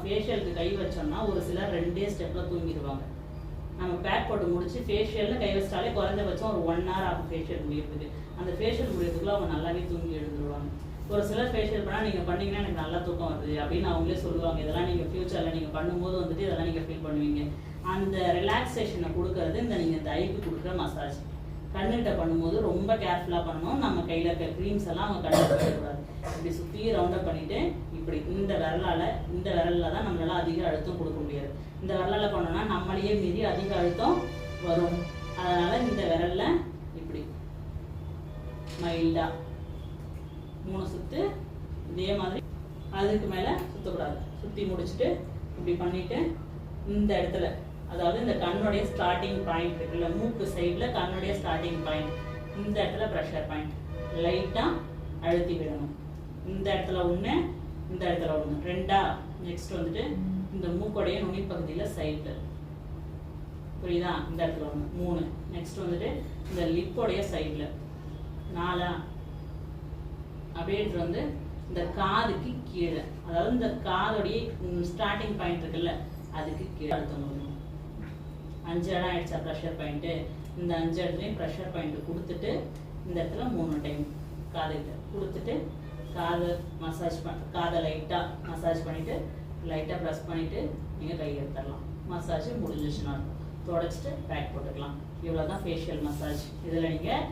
ஃபேஷியலுக்கு கை வச்சோம்னா ஒரு சிலர் 2 ஸ்டெப்பில் தூங்கிடுவாங்க. நம்ம பேக் போட்டு முடிச்சு ஃபேஷியல்னு கை வச்சிட்டாலே குறைஞ்சபட்சம் ஒரு 1 hour ஆகும் ஃபேஷியல் முடியறதுக்கு. அந்த ஃபேஷியல் முடியறதுக்குள்ள அவங்க நல்லாவே தூங்கி எழுந்துருவாங்க. ஒரு சிலர் ஃபேஷியல் பண்ணால் நீங்கள் பண்ணிங்கன்னா எனக்கு நல்லா தூக்கம் வருது அப்படின்னு அவங்களே சொல்லுவாங்க. இதெல்லாம் நீங்கள் ஃப்யூச்சரில் நீங்கள் பண்ணும்போது வந்துட்டு இதெல்லாம் நீங்கள் ஃபீல் பண்ணுவீங்க. அந்த ரிலாக்ஸேஷனை கொடுக்கறது நீங்கள் இந்த ஐக்கு கொடுக்குற மசாஜ். கண்ணுகிட்ட பண்ணும்போது ரொம்ப கேர்ஃபுல்லாக பண்ணணும். நம்ம கையில் இருக்க க்ரீம்ஸ் எல்லாம் அவங்க கண்ணுக்கு போயிடக்கூடாது. இப்படி சுற்றி ரவுண்டப் பண்ணிவிட்டு இப்படி இந்த விரலில் தான் நம்மளால அதிக அழுத்தம் கொடுக்க முடியாது. இந்த விரலால் பண்ணோம்னா நம்மளையே மீறி அதிக அழுத்தம் வரும். அதனால் இந்த விரலில் இப்படி மைல்டாக 3 சுற்று இதே மாதிரி, அதுக்கு மேலே சுற்றக்கூடாது. சுற்றி முடிச்சுட்டு இப்படி பண்ணிவிட்டு இந்த இடத்துல, அதாவது இந்த கண்ணுடைய ஸ்டார்டிங் பாயிண்ட் இருக்குல்ல, மூக்கு சைடில் கண்ணுடைய ஸ்டார்டிங் பாயிண்ட், இந்த இடத்துல ப்ரெஷர் பாயிண்ட் லைட்டாக அழுத்தி விடணும். இந்த இடத்துல ஒன்று, இந்த இடத்துல ஒன்று, 2. நெக்ஸ்ட் வந்துட்டு இந்த மூக்கோடைய நுனிப்பகுதியில் சைடில், புரியுதா? இந்த இடத்துல ஒன்று, 3. நெக்ஸ்ட் வந்துட்டு இந்த லிப்போடைய சைடில் 4. அப்படியே வந்து இந்த காதுக்கு கீழே, அதாவது இந்த காதோடைய ஸ்டார்டிங் பாயிண்ட் இருக்குல்ல அதுக்கு கீழே அழுத்தம் கொடுக்கணும். 5 இடம் ஆயிடுச்சா ப்ரெஷர் பாயிண்ட்டு? இந்த 5 இடத்துலையும் ப்ரெஷர் பாயிண்ட் கொடுத்துட்டு இந்த இடத்துல 3 டைம் காதுகிட்ட கொடுத்துட்டு காதை லைட்டாக மசாஜ் பண்ணிவிட்டு லைட்டாக ப்ரெஸ் பண்ணிவிட்டு நீங்கள் கை எடுத்துடலாம். மசாஜ் முடிஞ்சிச்சுன்னா தொடச்சிட்டு பேக் போட்டுக்கலாம். இவ்வளோ தான் ஃபேஷியல் மசாஜ். இதில் நீங்கள்